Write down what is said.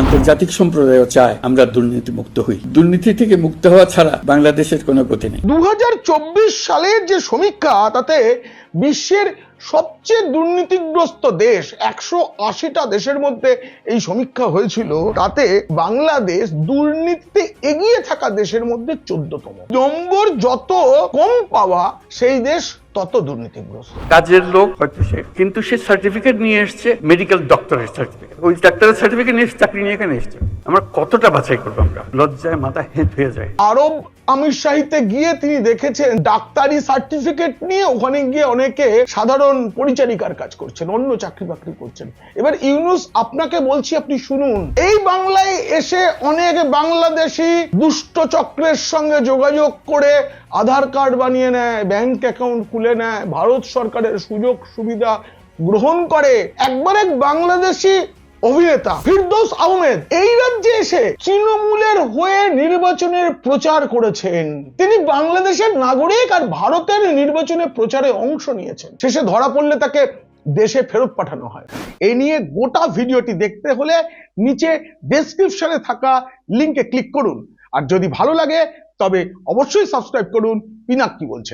আন্তর্জাতিক সম্প্রদায় চায় আমরা দুর্নীতি মুক্ত হই। দুর্নীতি থেকে মুক্ত হওয়া ছাড়া বাংলাদেশের কোনো গতি নেই। 2024 সালের যে সমীক্ষা, তাতে বিশ্বের সবচেয়ে দুর্নীতিগ্রস্ত দেশ 180টা দেশের মধ্যে এই সমীক্ষা হয়েছিল। তাতে বাংলাদেশ দুর্নীতিতে এগিয়ে থাকা দেশের মধ্যে 14তম নম্বর। যত কম পাওয়া সেই দেশ তত দুর্নীতিগ্রস্ত। কাজের লোক হয়তো সে, কিন্তু সে সার্টিফিকেট নিয়ে এসছে, মেডিকেল ডক্টরের সার্টিফিকেট, ওই ডাক্তারের সার্টিফিকেট নিয়ে চাকরি নিয়ে এখানে এসছে। আমরা কতটা বাছাই করবো? আমরা লজ্জায় মাথা হেঁট হয়ে যায়। আরব আমিরশাহিতে গিয়ে তিনি দেখেছেন ডাক্তারি সার্টিফিকেট নিয়ে ওখানে গিয়ে অনেকে সাধারণ পরিচারিকার কাজ করছেন, অন্য চাকরি বাকরি করছেন। এবার ইউনূস, আপনাকে বলছি, আপনি শুনুন। এই বাংলায় এসে অনেক বাংলাদেশি দুষ্ট চক্রের সঙ্গে যোগাযোগ করে আধার কার্ড বানিয়ে নেয়, ব্যাংক অ্যাকাউন্ট খুলে নেয়, ভারত সরকারের সুযোগ সুবিধা গ্রহণ করে। একবার এক বাংলাদেশি অভিনেতা ফিরদৌস আহমেদ এই রাজ্যে এসে তৃণমূলের হয়ে নির্বাচনের প্রচার করেছেন। তিনি বাংলাদেশের নাগরিক আর ভারতের নির্বাচনে প্রচারে অংশ নিয়েছেন। শেষে ধরা পড়লে তাকে দেশে ফেরত পাঠানো হয়। এই নিয়ে গোটা ভিডিওটি দেখতে হলে নিচে ডেসক্রিপশনে থাকা লিংকে ক্লিক করুন। আর যদি ভালো লাগে তবে অবশ্যই সাবস্ক্রাইব করুন পিনাক কি বলছে।